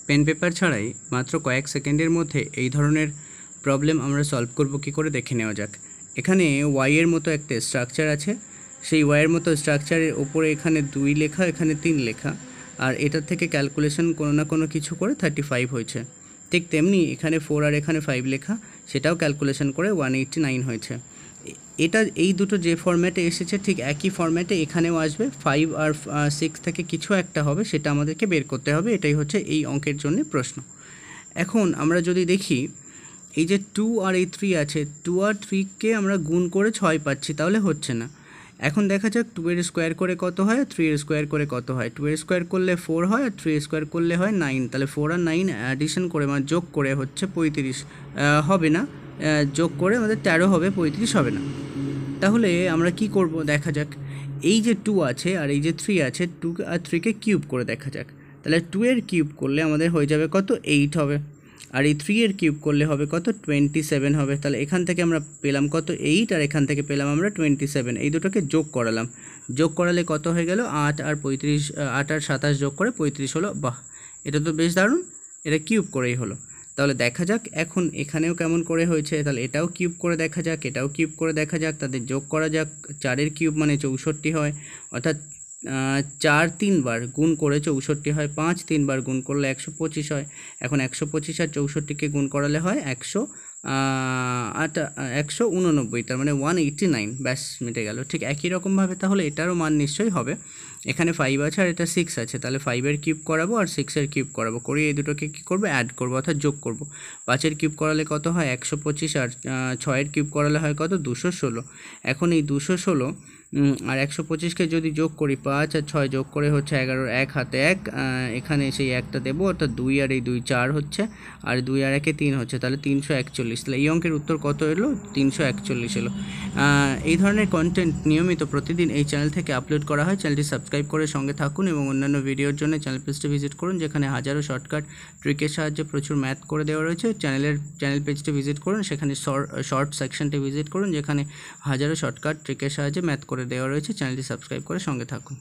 Pen paper ছাড়াই মাত্র কয়েক সেকেন্ডের মধ্যে এই ধরনের প্রবলেম আমরা সলভ করব কী করে দেখে নেওয়া যাক। এখানে ওয়াইয়ের মতো একটা স্ট্রাকচার আছে, সেই ওয়াইয়ের মতো স্ট্রাকচারের ওপরে এখানে 2 লেখা, এখানে 3 লেখা, আর এটার থেকে ক্যালকুলেশন কোনো না কোনো কিছু করে 35 হয়েছে। ঠিক তেমনি এখানে 4 আর এখানে 5 লেখা, সেটাও ক্যালকুলেশন করে 189 হয়েছে। এটা এই দুটো যে ফরম্যাটে এসেছে ঠিক একই ফরম্যাটে এখানেও আসবে। 5 আর 6 থেকে কিছু একটা হবে, সেটা আমাদেরকে বের করতে হবে। এটাই হচ্ছে এই অঙ্কের জন্য প্রশ্ন। এখন আমরা যদি দেখি এই যে 2 আর এই 3 আছে, 2 আর 3কে আমরা গুণ করে 6 পাচ্ছি, তাহলে হচ্ছে না। এখন দেখা যাক 2 এর স্কোয়ার করে কত হয়, 3 এর স্কোয়ার করে কত হয়। 2 এর স্কোয়ার করলে 4 হয়, আর 3 এর স্কোয়ার করলে হয় 9। তাহলে 4 আর 9 অ্যাডিশন করে মানে যোগ করে হচ্ছে 35 হবে না, যোগ করে আমাদের 13 হবে, 35 হবে না। তাহলে আমরা কি করব দেখা যাক। এই যে 2 আছে আর এই যে 3 আছে, 2 আর 3কে কিউব করে দেখা যাক। তাহলে 2 এর কিউব করলে আমাদের হয়ে যাবে কত, 8 হবে। আর এই 3 এর কিউব করলে হবে কত, 27 হবে। তাহলে এখান থেকে আমরা পেলাম কত, 8, আর এখান থেকে পেলাম আমরা 27। এই দুটোকে যোগ করালাম, যোগ করালে কত হয়ে গেল, 8 আর 35, 8 আর 27 যোগ করে 35 হলো। বাহ, এটা তো বেশ দারুণ, এটা কিউব করেই হলো। তাহলে দেখা যাক এখন এখানেও কেমন করে হয়েছে। তাহলে এটাও কিউব করে দেখা যাক, এটাও কিউব করে দেখা যাক, তাদের যোগ করা যাক। 4 এর কিউব মানে 64 হয়, অর্থাৎ 4 3 বার গুণ করে 64 হয়, 5 3 বার গুণ করলে 125 হয়। এখন 125 আর 64কে গুণ করালে হয় 189, তার মানে 189। ব্যাস, মিটে গেল। ঠিক একই রকমভাবে তাহলে এটারও মান নিশ্চয়ই হবে। এখানে 5 আছে আর এটা 6 আছে, তাহলে 5 এর কিউব করাবো আর 6 এর কিউব করাবো, করে এই দুটোকে কী করবো, অ্যাড করবো, অর্থাৎ যোগ করবো। 5 এর কিউব করালে কত হয়, 125, আর 6 এর কিউব করালে হয় কত, 216। এখন এই 216 আর 125কে যদি যোগ করি, 5 আর 6 যোগ করে হচ্ছে 11, 1 হাতে 1, এখানে সেই একটা দেবো, অর্থাৎ 2 আর এই 2 4 হচ্ছে, আর 2 আর 1 3 হচ্ছে, তাহলে 341। তাহলে এই অঙ্কের উত্তর কত এলো, 341 এলো। এই ধরনের কন্টেন্ট নিয়মিত প্রতিদিন এই চ্যানেল থেকে আপলোড করা হয়। চ্যানেলটি সাবস্ক্রাইব করে সঙ্গে থাকুন এবং অন্যান্য ভিডিওর জন্য চ্যানেল পেজটি ভিজিট করুন, যেখানে হাজারো শর্টকাট ট্রিকের সাহায্যে প্রচুর ম্যাথ করে দেওয়া রয়েছে। চ্যানেল পেজটি ভিজিট করুন, সেখানে শর্ট সেকশনটি ভিজিট করুন, যেখানে হাজারো শর্টকাট ট্রিকের সাহায্যে ম্যাথ করে দেওয়া রয়েছে। চ্যানেলটি সাবস্ক্রাইব করে সঙ্গে থাকুন।